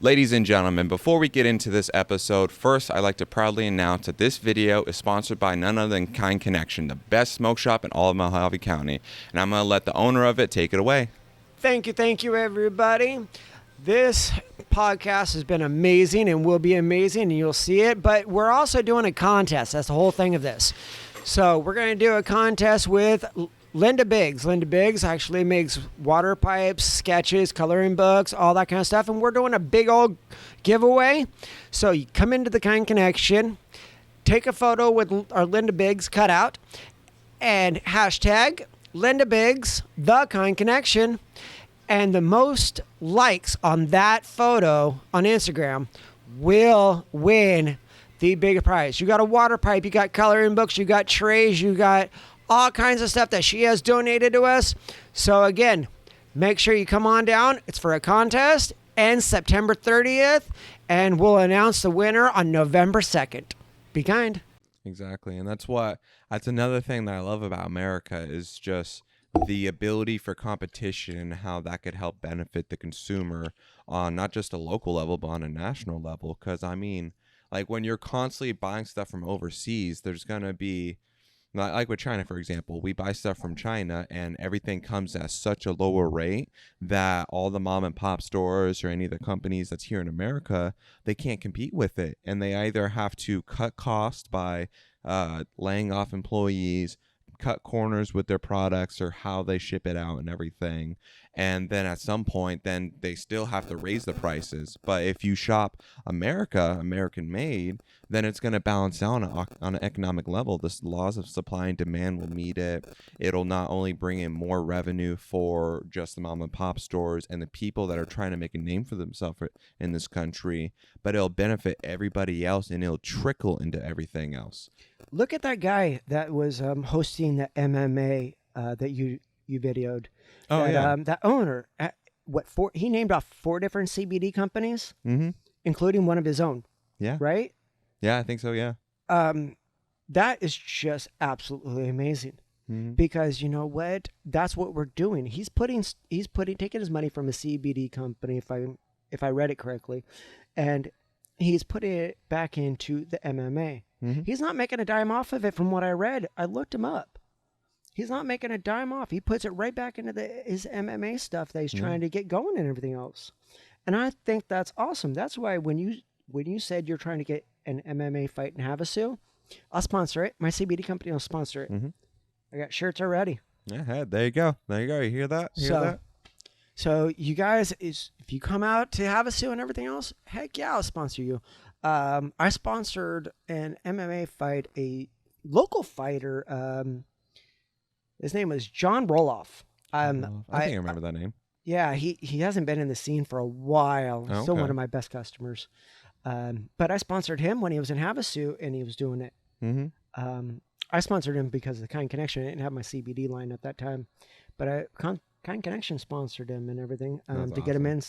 Ladies and gentlemen, before we get into this episode, first I'd like to proudly announce that this video is sponsored by none other than Kind Connection, the best smoke shop in all of Mojave County. And I'm going to let the owner of it take it away. Thank you, everybody. This podcast has been amazing and will be amazing, and you'll see it. But we're also doing a contest. That's the whole thing of this. So we're going to do a contest with Linda Biggs. Linda Biggs actually makes water pipes, sketches, coloring books, all that kind of stuff. And we're doing a big old giveaway. So you come into the Kind Connection, take a photo with our Linda Biggs cutout, and hashtag Linda Biggs, the Kind Connection. And the most likes on that photo on Instagram will win the big prize. You got a water pipe, you got coloring books, you got trays, you got all kinds of stuff that she has donated to us. So again, make sure you come on down. It's for a contest, ends September 30th, and we'll announce the winner on November 2nd. Be kind. Exactly. And that's another thing that I love about America is just the ability for competition and how that could help benefit the consumer on not just a local level, but on a national level. Because, I mean, like when you're constantly buying stuff from overseas, there's going to be, like with China, for example, we buy stuff from China and everything comes at such a lower rate that all the mom and pop stores or any of the companies that's here in America, they can't compete with it. And they either have to cut costs by laying off employees, cut corners with their products or how they ship it out and everything. And then at some point, then they still have to raise the prices. But if you shop American made, then it's going to balance out on an economic level. The laws of supply and demand will meet it. It'll not only bring in more revenue for just the mom and pop stores and the people that are trying to make a name for themselves in this country, but it'll benefit everybody else and it'll trickle into everything else. Look at that guy that was hosting the MMA that you videoed. Oh, yeah. That owner, he named off 4 different CBD companies, including one of his own. Yeah. Right? Yeah, I think so, yeah. That is just absolutely amazing. Because you know what? That's what we're doing. He's taking his money from a CBD company, if I read it correctly, and he's putting it back into the MMA. He's not making a dime off of it from what I read. I looked him up. He's not making a dime off. He puts it right back into his MMA stuff that he's trying to get going and everything else. And I think that's awesome. That's why when you said you're trying to get an MMA fight in Havasu, I'll sponsor it. My CBD company will sponsor it. I got shirts already. Yeah, there you go. You hear that? So you guys, if you come out to Havasu and everything else, heck yeah, I'll sponsor you. I sponsored an MMA fight, a local fighter. His name was John Roloff. I think I remember that name. Yeah, he hasn't been in the scene for a while. Oh, Still okay. one of my best customers. But I sponsored him when he was in Havasu and he was doing it. I sponsored him because of the Kind Connection. I didn't have my CBD line at that time. But Kind Connection sponsored him and everything to get him in.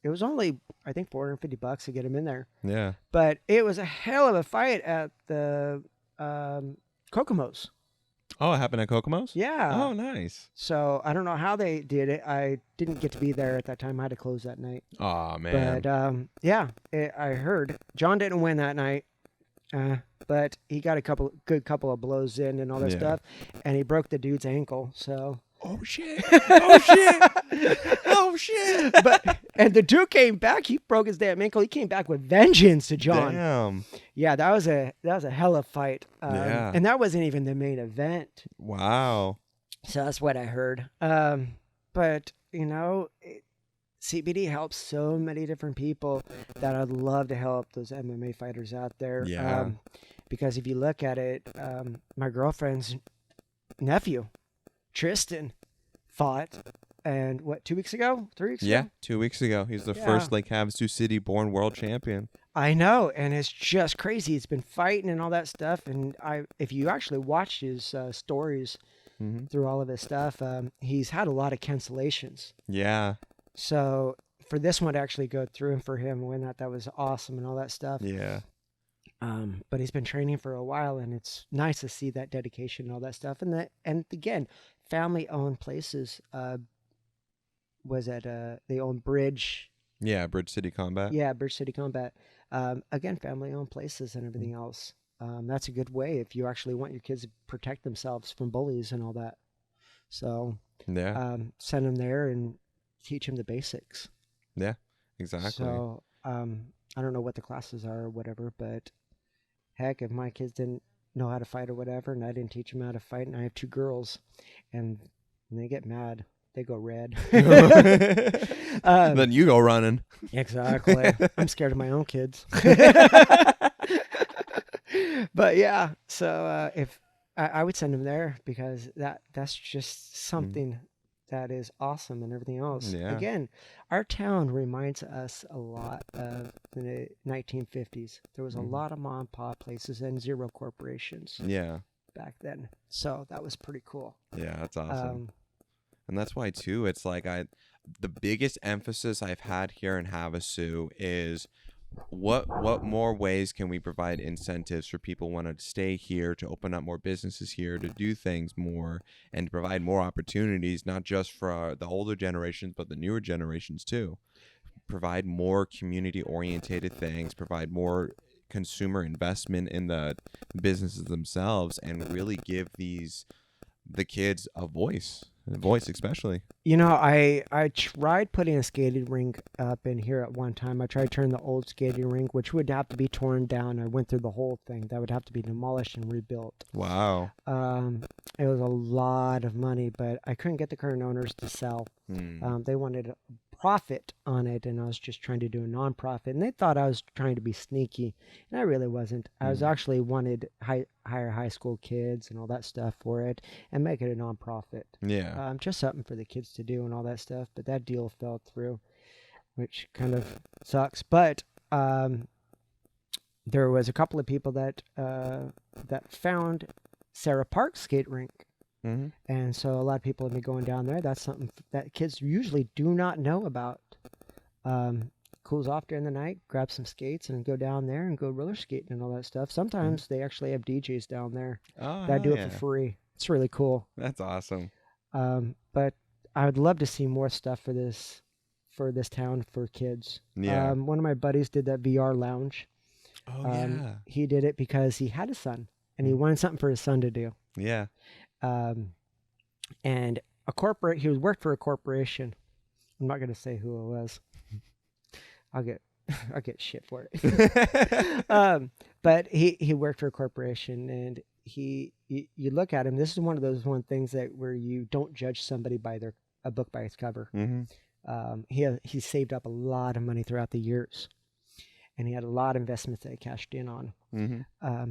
It was only, I think, $450 to get him in there. Yeah. But it was a hell of a fight at the Kokomo's. Oh, it happened at Kokomo's? Yeah. Oh, nice. So I don't know how they did it. I didn't get to be there at that time. I had to close that night. Oh, man. But I heard John didn't win that night, but he got a good couple of blows in and all that stuff, and he broke the dude's ankle. So. Oh shit! Oh shit! Oh shit! And the dude came back. He broke his damn ankle. He came back with vengeance to John. Damn. Yeah, that was a hell of a fight. And that wasn't even the main event. Wow. So that's what I heard. But you know, CBD helps so many different people that I'd love to help those MMA fighters out there. Yeah. Because if you look at it, my girlfriend's nephew, Tristan, fought, and 2 weeks ago? 3 weeks ago? Yeah, 2 weeks ago. He's the first Lake Havasu City born world champion. I know, and it's just crazy. He's been fighting and all that stuff, and if you actually watch his stories through all of his stuff, he's had a lot of cancellations. Yeah. So for this one to actually go through and for him win that was awesome and all that stuff. Yeah. But he's been training for a while, and it's nice to see that dedication and all that stuff. And again, family-owned places. Was at they own Bridge Yeah, Bridge City Combat. Yeah, Bridge City Combat. Again, family-owned places and everything else. That's a good way if you actually want your kids to protect themselves from bullies and all that. So Yeah. send them there and teach them the basics. Yeah, exactly. So I don't know what the classes are or whatever, but heck, if my kids didn't know how to fight or whatever, and I didn't teach them how to fight, and I have 2 girls, and they get mad, they go red. Then you go running. Exactly. I'm scared of my own kids. But yeah, so if I would send them there because that's just something that is awesome and everything else. Yeah. Again, our town reminds us a lot of the 1950s. There was a lot of mom and pop places and zero corporations Yeah. back then. So that was pretty cool. Yeah, that's awesome. And that's why too, it's like the biggest emphasis I've had here in Havasu is what more ways can we provide incentives for people who want to stay here, to open up more businesses here, to do things more, and to provide more opportunities, not just for the older generations, but the newer generations too. Provide more community orientated things, provide more consumer investment in the businesses themselves, and really give the kids a voice especially. You know, I tried putting a skating rink up in here at one time. I tried turning the old skating rink, which would have to be torn down. I went through the whole thing. That would have to be demolished and rebuilt. Wow. It was a lot of money, but I couldn't get the current owners to sell. They wanted a profit on it, and I was just trying to do a nonprofit, and they thought I was trying to be sneaky, and I really wasn't. I was actually wanted hire high school kids and all that stuff for it and make it a nonprofit. Yeah. Just something for the kids to do and all that stuff, but that deal fell through, which kind of sucks. But there was a couple of people that found Sarah Park's skate rink. And so a lot of people have been going down there. That's something that kids usually do not know about. Cools off during the night, grab some skates and go down there and go roller skating and all that stuff. Sometimes they actually have DJs down there that do it for free. It's really cool. That's awesome. But I would love to see more stuff for this town for kids. Yeah. One of my buddies did that VR lounge. Oh, yeah. He did it because he had a son and he wanted something for his son to do. Yeah. And he worked for a corporation. I'm not going to say who it was. I'll get shit for it. But he worked for a corporation, and you look at him. This is one of those things where you don't judge somebody by a book by its cover. He saved up a lot of money throughout the years, and he had a lot of investments that he cashed in on.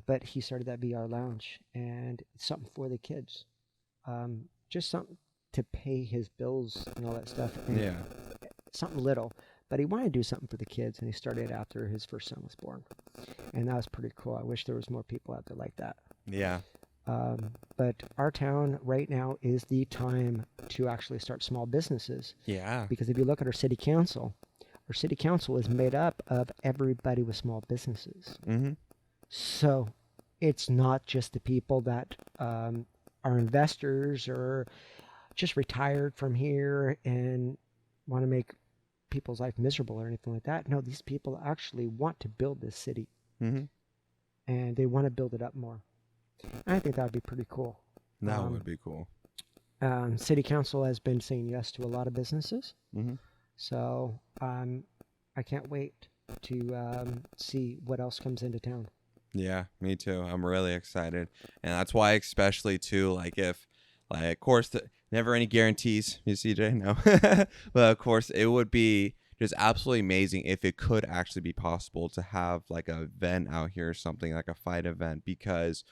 But he started that VR lounge, and it's something for the kids. Just something to pay his bills and all that stuff. And something little. But he wanted to do something for the kids, and he started after his first son was born. And that was pretty cool. I wish there was more people out there like that. Yeah. But our town right now is the time to actually start small businesses. Yeah. Because if you look at our city council is made up of everybody with small businesses. So it's not just the people that are investors or just retired from here and want to make people's life miserable or anything like that. No, these people actually want to build this city. And they want to build it up more. And I think that would be pretty cool. That would be cool. City council has been saying yes to a lot of businesses. So I can't wait to see what else comes into town. Yeah, me too. I'm really excited. And that's why especially too, of course, never any guarantees, you CJ, no. But of course, it would be just absolutely amazing if it could actually be possible to have like a event out here or something, like a fight event, because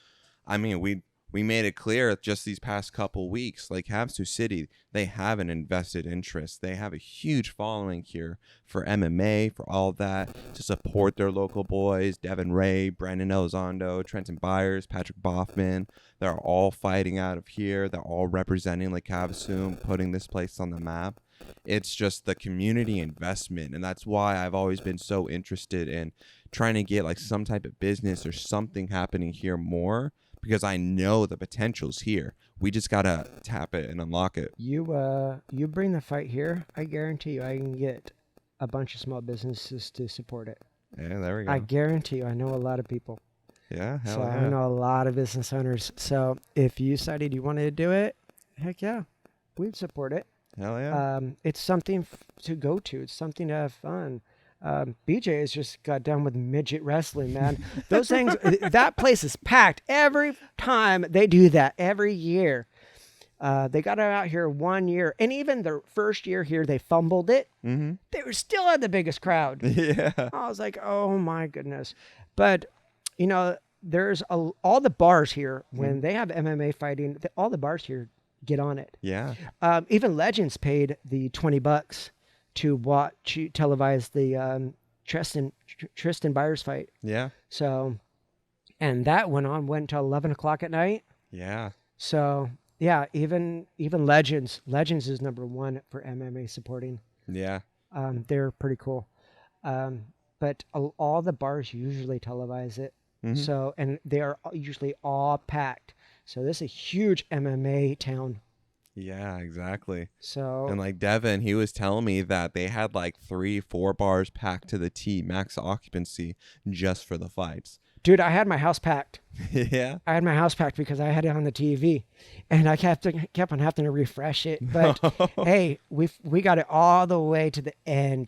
I mean, we made it clear just these past couple weeks, like Havasu City, they have an invested interest. They have a huge following here for MMA, for all that, to support their local boys, Devin Ray, Brandon Elizondo, Trenton Byers, Patrick Boffman. They're all fighting out of here. They're all representing Lake Havasu, putting this place on the map. It's just the community investment, and that's why I've always been so interested in trying to get like some type of business or something happening here more, because I know the potential's here. We just gotta tap it and unlock it. You bring the fight here, I guarantee you I can get a bunch of small businesses to support it. Yeah, there we go. I guarantee you, I know a lot of people. Yeah, hell So yeah. I know a lot of business owners. So if you decided you wanted to do it, heck yeah, we'd support it. Hell yeah. It's something to go to. It's something to have fun. BJ has just got done with midget wrestling, man. Those things, that place is packed every time they do that, every year. They got it out here 1 year, and even their first year here, they fumbled it. Mm-hmm. They were still had the biggest crowd. Yeah. I was like, oh my goodness. But, you know, there's all the bars here, when they have MMA fighting, all the bars here get on it. Yeah. Even Legends paid the $20 to televise the Tristan Byers fight. Yeah. So, and that went until 11 o'clock at night. Yeah. So, yeah, even Legends is number one for MMA supporting. Yeah. They're pretty cool. But all the bars usually televise it. Mhm. So, and they are usually all packed. So this is a huge MMA town. Yeah, exactly. So, And like Devin, he was telling me that they had like 3-4 bars packed to the T, max occupancy, just for the fights. dude, I had my house packed. Yeah. I had my house packed because I had it on the TV, and I kept on having to refresh it. But hey, we got it all the way to the end.